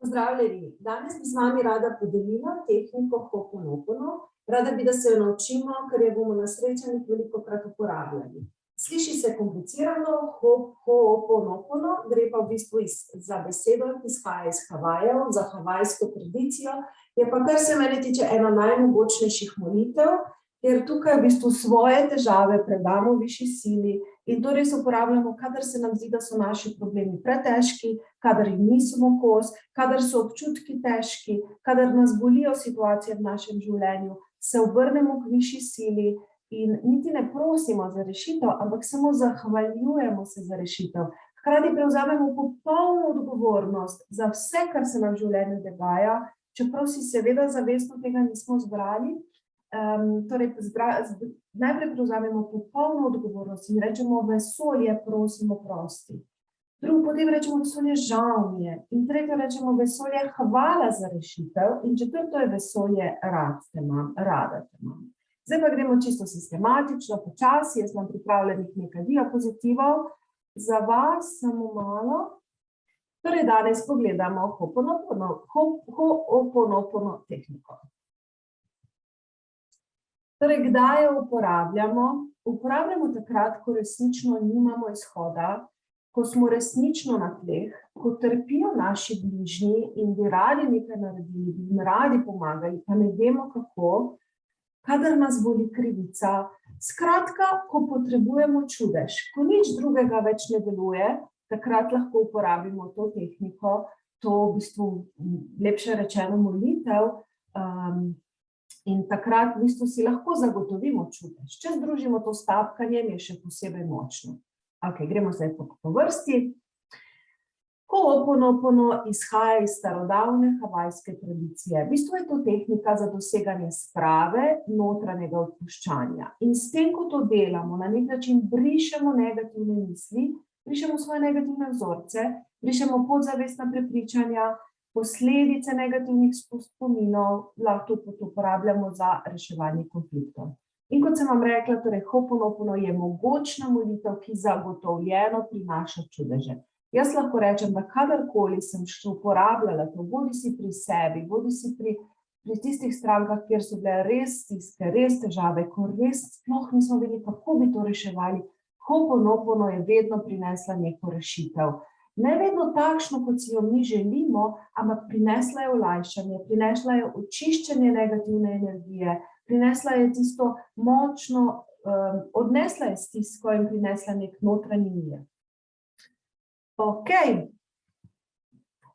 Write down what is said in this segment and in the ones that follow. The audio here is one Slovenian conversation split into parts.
Pozdravljeni, danes bi z vami rada podelila tehniko Ho'oponopono. Rada bi, da se jo naučimo, ker jo bomo na srečanjih velikokrat uporabljali. Sliši se komplicirano, Ho'oponopono, gre pa v bistvu za besedo, ki izhaja iz Havajev, za havajsko tradicijo, je pa, kar se mene tiče, ena najmogočnejših molitev, ker tukaj v bistvu svoje težave predamo višji sili in to res uporabljamo, kadar se nam zdi, da so naši problemi pretežki, kadar jim nismo kos, kadar so občutki težki, kadar nas bolijo situacije v našem življenju, se obrnemo k višji sili in niti ne prosimo za rešitev, ampak samo zahvaljujemo se za rešitev. Hkrati prevzamemo popolno odgovornost za vse, kar se nam v življenju dogaja, čeprav si seveda zavestno tega nismo zbrali. Torej, najprej prevzamemo popolno odgovornost in rečemo vesolje, prosimo, prosti. Drugo, potem rečemo vesolje, žal mi je. In tretje rečemo vesolje, hvala za rešitev. In četrto je vesolje, rada te imam. Zdaj pa gremo čisto sistematično, počasi, jaz imam pripravljenih nekaj diapozitivov. Za vas samo malo. Torej, danes pogledamo Ho'oponopono tehniko. Torej, kdaj jo uporabljamo? Uporabljamo takrat, ko resnično nimamo izhoda, ko smo resnično na tleh, ko trpijo naši bližnji in bi radi nekaj naredili, bi jim radi pomagali, pa ne vemo kako, kadar nas boli krivica. Skratka, ko potrebujemo čudež, ko nič drugega več ne deluje, takrat lahko uporabimo to tehniko, to v bistvu lepše rečeno molitev, in takrat v bistvu si lahko zagotovimo čudež. Če združimo to s tapkanjem, je še posebej močno. Ok, gremo zdaj po vrsti. Ho'oponopono izhaja iz starodavne havajske tradicije. V bistvu je to tehnika za doseganje sprave, notranjega odpuščanja. In s tem, ko to delamo, na nek način brišemo negativne misli, brišemo svoje negativne vzorce, brišemo podzavestna prepričanja, posledice negativnih spominov, lahko to uporabljamo za reševanje konfliktov. In kot sem vam rekla, torej Ho'oponopono je mogočna molitev, ki zagotovljeno prinaša čudeže. Jaz lahko rečem, da kadarkoli sem še uporabljala to, bodi si pri sebi, bodi si pri tistih strankah, kjer so bile res stiske, res težave, ko res sploh nismo vedeli, kako bi to reševali, Ho'oponopono je vedno prinesla neko rešitev. Ne vedno takšno, kot si jo mi želimo, ampak prinesla je olajšanje, prinesla je očiščenje negativne energije, prinesla je tisto močno, odnesla je stisko in prinesla nek notranji mir. Ok,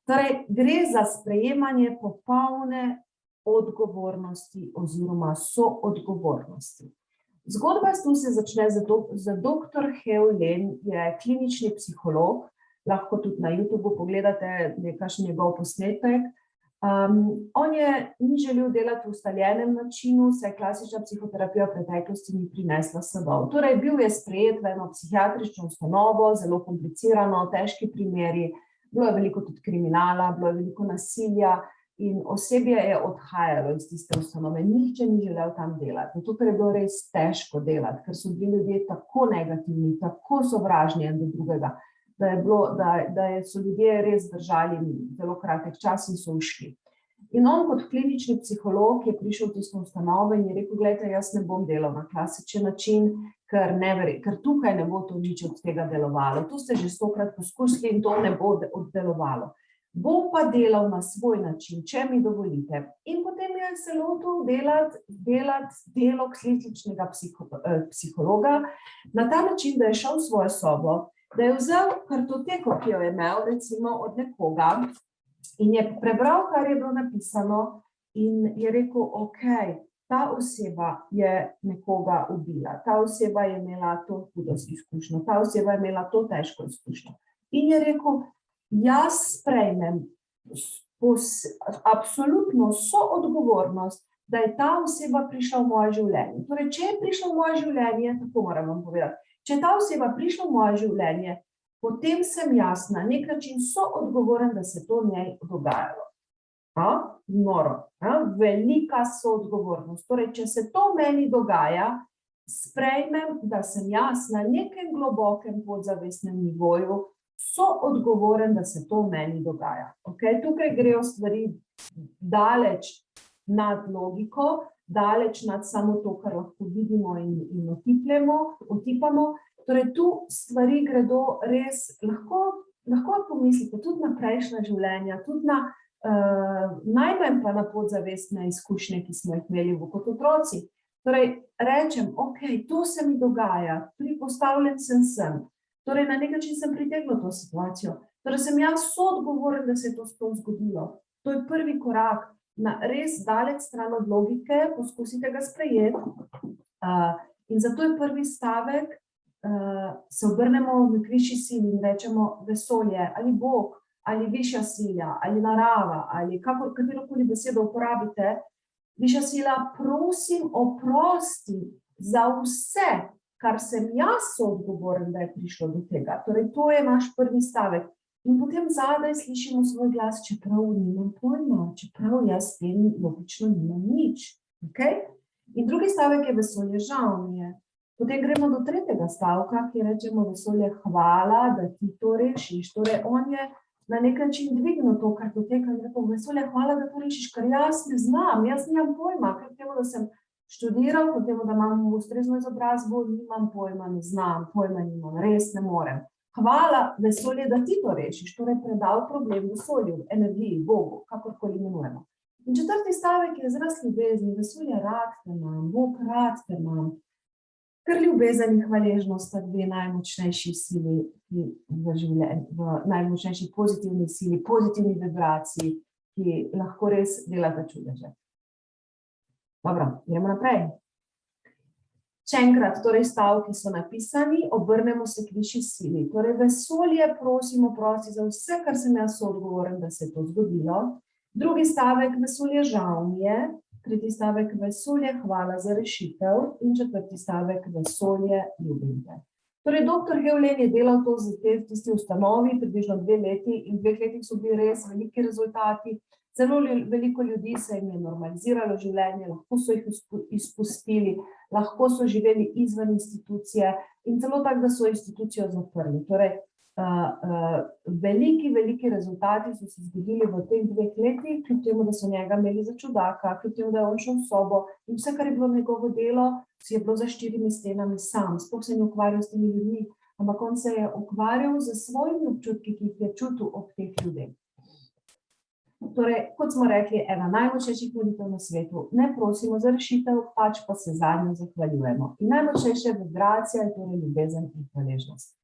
torej gre za sprejemanje popolne odgovornosti oziroma soodgovornosti. Zgodba tu se začne z dr. Heow Len, je klinični psiholog, lahko tudi na YouTubeu pogledate nekakšen njegov posnetek. On ni želel delati v ustaljenem načinu, saj klasična psihoterapija v preteklosti ni prinesla sadov. Torej, bil je sprejet v eno psihiatrično ustanovo, zelo komplicirano, težki primeri, bilo je veliko tudi kriminala, bilo je veliko nasilja in osebje je odhajalo iz tiste ustanove. Nihče ni želel tam delati, zato ker je bilo res težko delati, ker so bili ljudje tako negativni, tako sovražni en do drugega, da so ljudje res držali zelo kratek čas in so ušli. In on kot klinični psiholog je prišel v tisto ustanovo in je rekel, gledajte, jaz ne bom delal na klasičen način, ker tukaj ne bo to nič od tega delovalo. To ste že 100-krat poskusili in to ne bo oddelovalo. Bom pa delal na svoj način, če mi dovolite. In potem je se lotil delati delo kliničnega psihologa na ta način, da je šel v svojo sobo, da je vzel kartoteko, ki jo je imel, recimo od nekoga, in je prebral, kar je bilo napisano, in je rekel, ok, ta oseba je nekoga ubila, ta oseba je imela to hudo izkušnjo, ta oseba je imela to težko izkušnjo. In je rekel, jaz sprejmem absolutno soodgovornost, da je ta oseba prišla v moje življenje. Torej, če je prišla v moje življenje, tako moram vam povedati, če je ta oseba prišla v moje življenje, potem sem jaz na nek način soodgovoren, da se to njej dogajalo. Noro, velika soodgovornost. Torej, če se to meni dogaja, sprejmem, da sem jaz na nekem globokem podzavestnem nivoju soodgovoren, da se to v meni dogaja. Okay? Tukaj grejo stvari daleč nad logiko, daleč nad samo to, kar lahko vidimo in otipamo. Torej, tu stvari gredo res, lahko pomislite tudi na prejšnja življenja, tudi na najmanj pa na podzavestne izkušnje, ki smo jih imeli kot otroci. Torej, rečem, ok, to se mi dogaja, pripostavljen sem. Torej, na nek način sem pritegnil to situacijo. Torej, sem jaz soodgovoren, da se je to sploh zgodilo. To je prvi korak na res daleč stran od logike, poskusite ga sprejeti. In zato je prvi stavek, se obrnemo v višji sili in rečemo vesolje, ali Bog, ali višja sila, ali narava, ali katerokoli besedo uporabite. Višja sila, prosim, oprosti za vse, kar sem jaz soodgovoren, da je prišlo do tega. Torej, to je naš prvi stavek. In potem zadaj slišimo svoj glas, čeprav nimam pojma, čeprav jaz s tem logično nimam nič. Okay? In drugi stavek je vesolje, žal mi je. Potem gremo do tretjega stavka, ki rečemo vesolje, hvala, da ti to rešiš. Torej, on je na nek način dvignil to, kar poteka, in rekel, vesolje, hvala, da to rešiš, ker jaz ne znam, jaz nimam pojma, ker temu, da sem študiral, ker temu, da imam ustrezno izobrazbo, nimam pojma, ne znam, pojma nimam, res ne morem. Hvala, vesolje, da ti to rešiš, torej predal problem vesolju, energiji, Bogu, kakorkoli imenujemo. In četrti stavek je izraz ljubezni, vesolje, rad te imam, Bog, rad te imam. Ker ljubezen in hvaležnost sta dve najmočnejši sili v življenju, v najmočnejši pozitivni sili, pozitivni vibraciji, ki lahko res delata čudeže. Dobro, gremo naprej. Še enkrat, torej stavki so napisani, obrnemo se k višji sili. Torej, vesolje, prosim, oprosti za vse, kar sem jaz soodgovoren, da se je to zgodilo. Drugi stavek, vesolje, žal mi je. Tretji stavek, vesolje, hvala za rešitev. In četrti stavek, vesolje, ljubim te. Torej, doktor Heulen je delal to v tisti ustanovi, približno 2 leti, in 2 letih so bili res veliki rezultati. Zelo veliko ljudi se jim je normaliziralo življenje, lahko so jih izpustili, lahko so živeli izven institucije in celo tako, da so institucijo zaprli. Torej, veliki rezultati so se zgodili v teh 2 letih, kljub temu, da so njega imeli za čudaka, kljub temu, da je on šel v sobo in vse, kar je bilo njegovo delo, je bilo za 4 stenami sam, sploh se ni ukvarjal s temi ljudmi, ampak on se je ukvarjal z svojimi občutki, ki jih je čutil ob teh ljudeh. Torej, kot smo rekli, ena najmočnejših molitev na svetu, ne prosimo za rešitev, pač pa se zanjo zahvaljujemo. In najmočnejša vibracija je torej ljubezen in hvaležnost.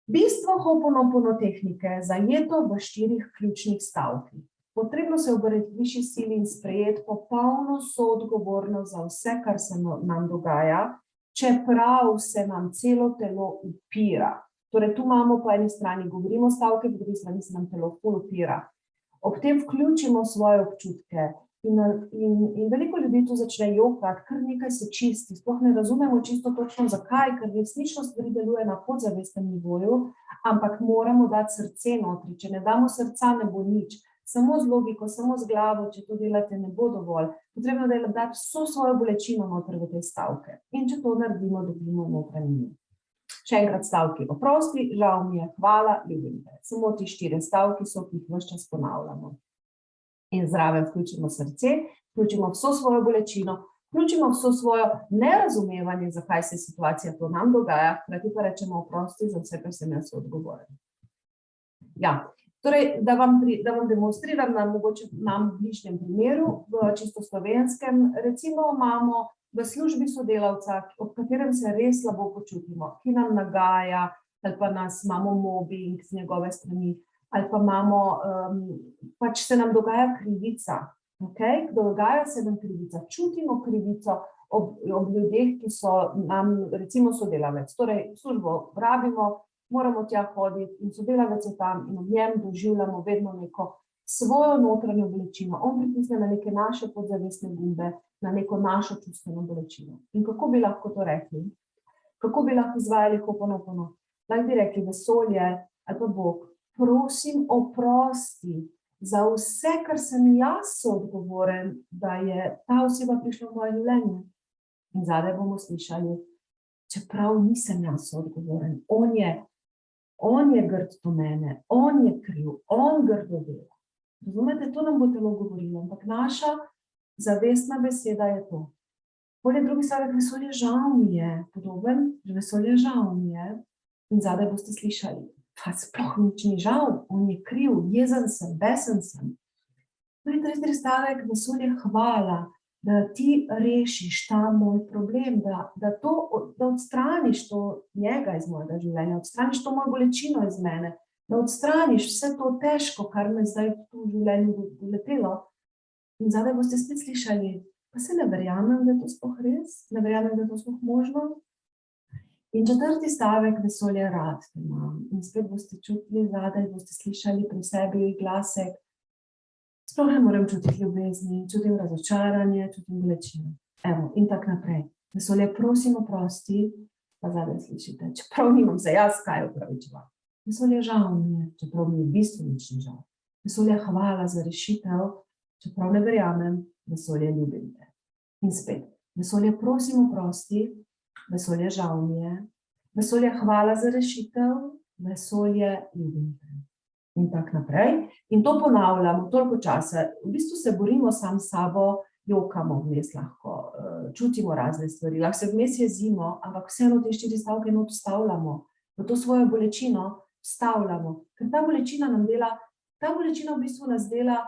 Bistvo Ho'oponopono tehnike zajeto v 4 ključnih stavkih. Potrebno se obrniti k višji sili in sprejeti popolno soodgovornost za vse, kar se nam dogaja, čeprav se nam celo telo upira. Torej, tu imamo po eni strani, govorimo stavke, po drugi strani se nam telo upira. Ob tem vključimo svoje občutke in veliko ljudi tu začne jokati, kar nekaj se čisti, sploh ne razumemo čisto točno zakaj, ker resnično stvari deluje na podzavestnem nivoju, ampak moramo dati srce notri, če ne damo srca, ne bo nič. Samo z logiko, samo z glavo, če to delate, ne bo dovolj. Potrebno je dati vso svojo bolečino noter v te stavke. In če to naredimo, dobimo notranji. Še enkrat stavki, oprosti, žal mi je, hvala, ljubim te. Samo ti 4 stavki so, ki jih ves čas ponavljamo. In zraven vključimo srce, vključimo vso svojo bolečino, vključimo vso svojo nerazumevanje, zakaj se situacija to nam dogaja, hkrati pa rečemo oprosti za vse, kar sem jaz odgovoren. Ja, torej, da vam demonstriram na mogoče nam bližnjem primeru, v čisto slovenskem, recimo imamo v službi sodelavca, ob katerem se res slabo počutimo, ki nam nagaja, ali pa nas imamo mobbing z njegove strani, ali pa imamo, pač se nam dogaja krivica, okay? Dogaja se nam krivica, čutimo krivico ob ljudeh, ki so nam, recimo sodelavec, torej službo rabimo, moramo tja hoditi in sodelavec je tam in ob njem doživljamo vedno neko svojo notranjo bolečino, on pritisne na neke naše podzavestne gumbe, na neko našo čustveno bolečino. In kako bi lahko to rekli? Kako bi lahko izvajali Ho'oponopono? Lahko bi rekli vesolje ali pa Bog, prosim oprosti za vse, kar sem jaz soodgovoren, da je ta oseba prišla v moje življenje. In zadaj bomo slišali, čeprav nisem jaz soodgovoren, on je on je grd do mene, on je kriv, on grdo dela. Razumete, to nam bo telo govorilo, ampak naša zavestna beseda je to. Poleg drugi stavek, vesolje žal mi je, podoben, vesolje žal mi je, in zadaj boste slišali, pa sploh nič ni žal, on je kriv, jezen sem, besen sem. Tretji stavek, vesolje hvala, da ti rešiš ta moj problem, da odstraniš to njega iz mojega življenja, odstraniš to mojo bolečino iz mene, da odstraniš vse to težko, kar me zdaj v življenju doletelo. In zadaj boste spet slišali, pa se ne verjamem, da je to sploh res, ne verjamem, da je to sploh možno. In četrti stavek, vesolje rad te imam. In spet boste čutili zadaj, boste slišali pri sebi glasek, sploh ne morem čutiti ljubezni, čutim razočaranje, čutim bolečino. Evo, in tak naprej. Vesolje, prosim, oprosti, pa zadaj slišite, čeprav nimam se jaz kaj opravičevati. Vesolje, žal mi je, čeprav mi je v bistvu nič ni žal. Vesolje, hvala za rešitev, čeprav ne verjamem, vesolje, ljubim te. In spet, vesolje, prosim, oprosti, vesolje, žal mi je, vesolje, hvala za rešitev, vesolje, ljubim te. In tak naprej. In to ponavljamo toliko časa. V bistvu se borimo sam s sabo, jokamo vmes lahko, čutimo razne stvari, lahko se vmes jezimo, ampak vseeno te 4 stavke not vstavljamo, v to svojo bolečino vstavljamo. Ker ta bolečina v bistvu nas dela,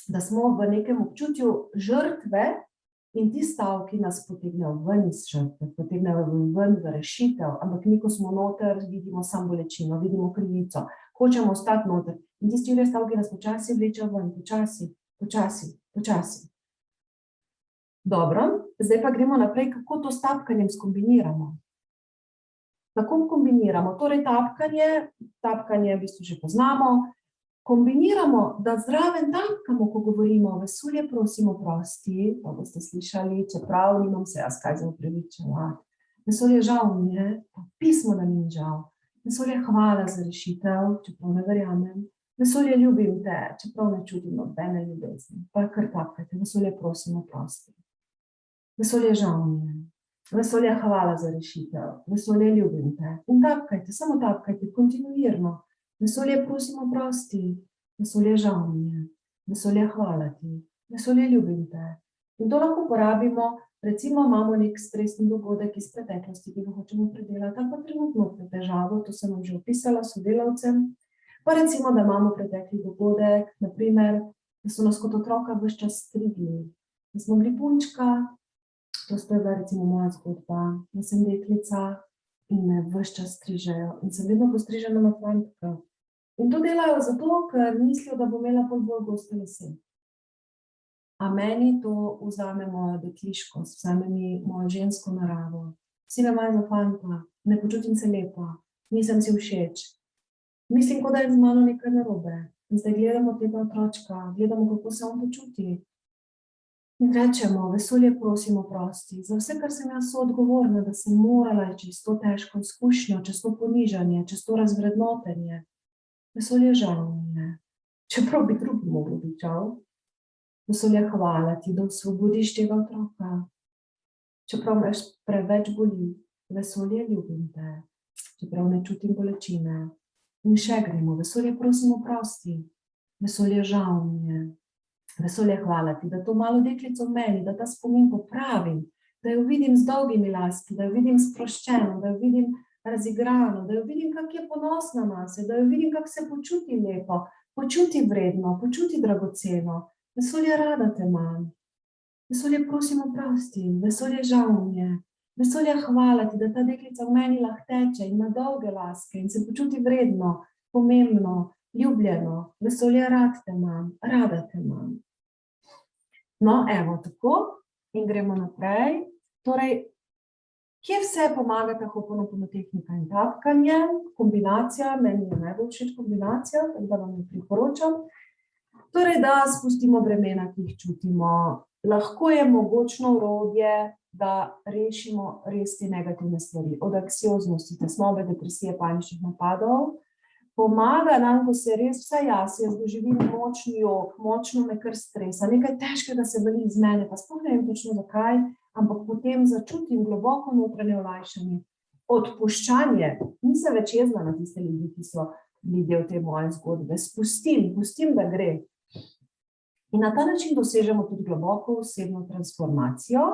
da smo v nekem občutju žrtve in ti stavki nas potegnejo ven iz žrtve, potegnejo ven v rešitev, ampak mi, ko smo noter, vidimo samo bolečino, vidimo krivico, hočemo ostati noter. In ti 4 stavki nas počasi vlečejo ven, počasi. Dobro, zdaj pa gremo naprej, kako to s tapkanjem skombiniramo. Kako kombiniramo? Torej, tapkanje v bistvu že poznamo. Kombiniramo, da zraven tapkamo, ko govorimo, vesolje, prosim, oprosti, pa boste slišali, čeprav nimam se jaz kaj za opravičevati. Vesolje, žal mi je, pa pismo nam ni žal. Vesolje, hvala za rešitev, čeprav ne verjamem. Vesolje, ljubim te, čeprav ne čutim nobene ljubezni. Pa kar tapkajte, vesolje, prosim, oprosti. Vesolje, žal mi je. Vesolje, hvala za rešitev. Vesolje, ljubim te. In tapkajte, samo tapkajte, kontinuirno. Vesolje, prosim, oprosti. Vesolje, žal mi je. Vesolje, hvala ti. Vesolje, ljubim te. In to lahko uporabimo, recimo imamo nek stresni dogodek iz preteklosti, ki ga hočemo predelati, ali pa trenutno težavo, to sem vam že opisala sodelavcem. Pa recimo, da imamo pretekli dogodek, naprimer, da so nas kot otroka ves čas strigli. Da smo bili punčka, to je bila recimo moja zgodba, da sem deklica in me ves čas strižejo. In sem vedno postrižena na fantka. In to delajo zato, ker mislijo, da bo imela bolj goste lase. A meni to vzame mojo dekliškost, vzame mi mojo žensko naravo. Vsi me imajo za fanta, ne počutim se lepa, nisem si všeč. Mislim, kot da je z mano nekaj narobe. In zdaj gledamo tega otročka, gledamo, kako se on počuti. In rečemo, vesolje, prosim, oprosti, za vse, kar sem jaz soodgovorna, da sem morala čez to težko izkušnjo, čez to ponižanje, čez to razvrednotenje. Vesolje, žal mi je, čeprav bi drugi mogli biti žal. Vesolje, hvala ti, da osvobodiš tega otroka. Čeprav me preveč boli, vesolje, ljubim te, čeprav ne čutim bolečine. In še gremo, vesolje, prosim, oprosti. Vesolje, žal mi je. Vesolje, hvala ti, da to malo deklico v meni, da ta spomin popravim, da jo vidim z dolgimi lasmi, da jo vidim sproščeno, da jo vidim razigrano, da jo vidim, kako je ponosna na se, da jo vidim, kako se počuti lepo, počuti vredno, počuti dragoceno. Vesolje, rada te imam. Vesolje, prosim, oprosti. Vesolje, žal mi je. Vesolje, hvala ti, da ta deklica v meni lahko teče in ima dolge laske in se počuti vredno, pomembno, ljubljeno. Vesolje, rad te imam, rada te imam. No, evo, tako. In gremo naprej. Torej, kje vse pomagata Ho'oponopono tehnika in tapkanje? Kombinacija, meni je najbolj všeč kombinacija, tako da vam jo priporočam. Torej, da spustimo bremena, ki jih čutimo. Lahko je mogočno orodje, da rešimo res te negativne stvari. Od anksioznosti, tesnobe, depresije, paničnih napadov. Pomaga nam, ko se res vsaj jaz doživim močni jok, močno me kar stresa, nekaj težkega se vali iz mene, pa sploh ne vem točno zakaj, ampak potem začutim globoko notranje olajšanje. odpuščanje, nisem več jezna na tiste ljudi, ki so bili del te moje zgodbe, pustim, da gre. In na ta način dosežemo tudi globoko osebno transformacijo,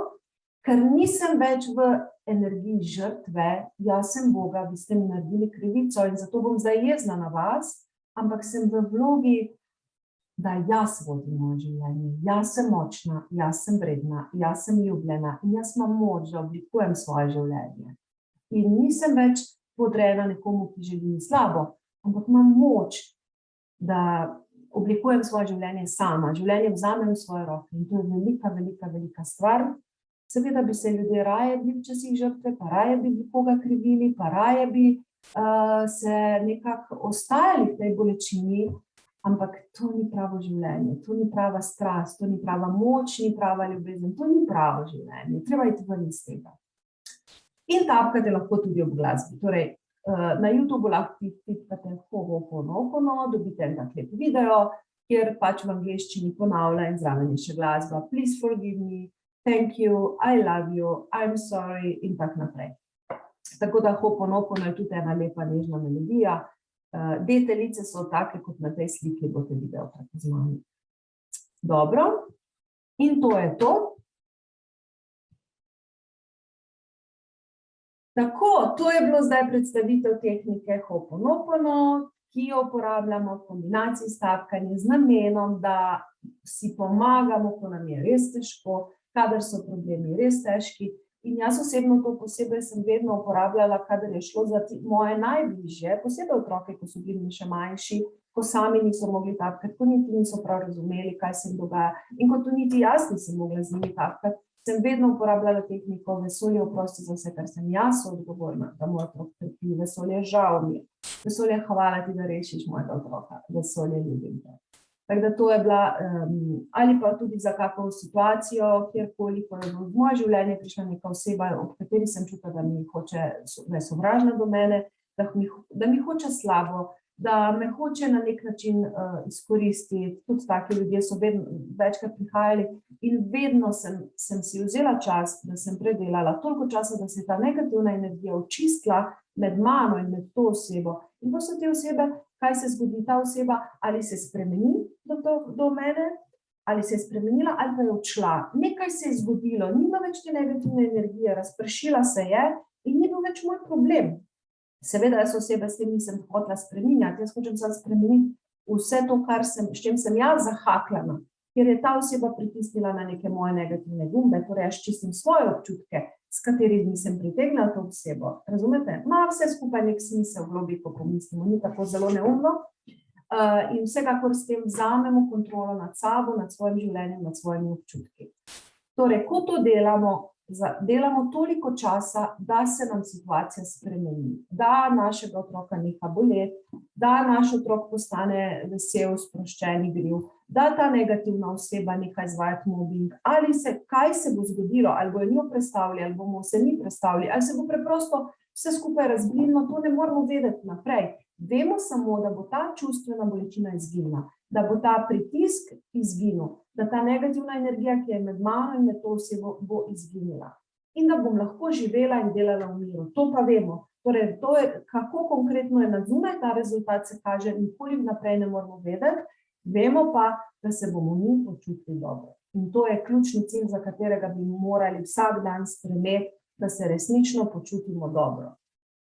ker nisem več v energiji žrtve, jaz sem Boga, vi ste mi naredili krivico in zato bom zdaj jezna na vas, ampak sem v vlogi, da jaz vodim moje življenje, jaz sem močna, jaz sem vredna, jaz sem ljubljena in jaz imam moč, da oblikujem svoje življenje. In nisem več podrejena nekomu, ki želi mi slabo, ampak imam moč, da oblikujem svoje življenje sama, življenje vzamem v svoje roke in to je velika, velika, velika stvar. Seveda bi se ljudje raje bili včasih žrtve, pa raje bi koga krivili, pa raje bi se nekako ostajali v tej bolečini, ampak to ni pravo življenje, to ni prava strast, to ni prava moč, ni prava ljubezen, to ni pravo življenje, treba iti ven iz tega. In tapkate lahko tudi ob glasbi, torej na YouTube lahko tipkate Ho'oponopono, dobite en tak lep video, kjer pač v angleščini ponavlja in zraven je še glasba Please forgive me, thank you, I love you, I'm sorry in tak naprej. Tako da Ho'oponopono je tudi ena lepa nežna melodija. Deteljice so take, kot na tej sliki boste videli tako z mano. Dobro, in to je to. Tako, to je bilo zdaj predstavitev tehnike Ho'oponopono, ki jo uporabljamo v kombinaciji s tapkanjem z namenom, da si pomagamo, ko nam je res težko, kadar so problemi res težki. In jaz osebno to posebej sem vedno uporabljala, kadar je šlo za moje najbližje, posebej otroke, ko so bili še manjši, ko sami niso mogli tapkati, ko niti niso prav razumeli, kaj se jim dogaja. In ko to niti jaz nisem mogla z njimi tapkati, sem vedno uporabljala tehniko vesolje oprosti za vse, kar sem jaz odgovorna, da moj otrok trpi, vesolje žal mi je, vesolje hvala ti, da rešiš mojega otroka, vesolje ljubim te. Tako da to je bila, ali pa tudi za kakšno situacijo, kjerkoli, ko je v moje življenje prišla neka oseba, ob kateri sem čutila, da je sovražna do mene, da mi hoče slabo, da me hoče na nek način izkoristiti. Tudi taki ljudje so večkrat prihajali in vedno sem si vzela čas, da sem predelala toliko časa, da se je ta negativna energija očistila med mano in med to osebo. In ko so te osebe, kaj se zgodi, ta oseba ali se spremeni do mene, ali se je spremenila, ali pa je odšla. Nekaj se je zgodilo, ni bilo več te negativne energije, razpršila se je in ni bil več moj problem. Seveda, jaz osebe s tem nisem hotela spreminjati, jaz hočem samo spremeniti vse to, s čim sem jaz zahaklana, ker je ta oseba pritisnila na neke moje negativne gumbe, torej jaz čistim svoje občutke, s katerimi sem pritegnila to osebo. Razumete? Ima vse skupaj nek smisel v globi, ko pomislimo, ni tako zelo neumno. In vsekakor s tem vzamemo kontrolo nad sabo, nad svojim življenjem, nad svojimi občutki. Torej, ko to delamo toliko časa, da se nam situacija spremeni, da našega otroka neha boleti, da naš otrok postane vesel, sproščen, igriv, da ta negativna oseba neha izvajati mobbing, kaj se bo zgodilo, ali bojo njo prestavili, ali bomo se mi prestavili, ali se bo preprosto vse skupaj razblinilo, to ne moramo vedeti naprej. Vemo samo, da bo ta čustvena bolečina izginila, da bo ta pritisk izginil, da ta negativna energija, ki je med mano in med to osebo, bo izginila. In da bom lahko živela in delala v miru. To pa vemo. Torej, kako konkretno je na zunaj ta rezultat se kaže, nikoli naprej ne moramo vedeti, vemo pa, da se bomo mi počutili dobro. In to je ključni cilj, za katerega bi morali vsak dan stremeti, da se resnično počutimo dobro.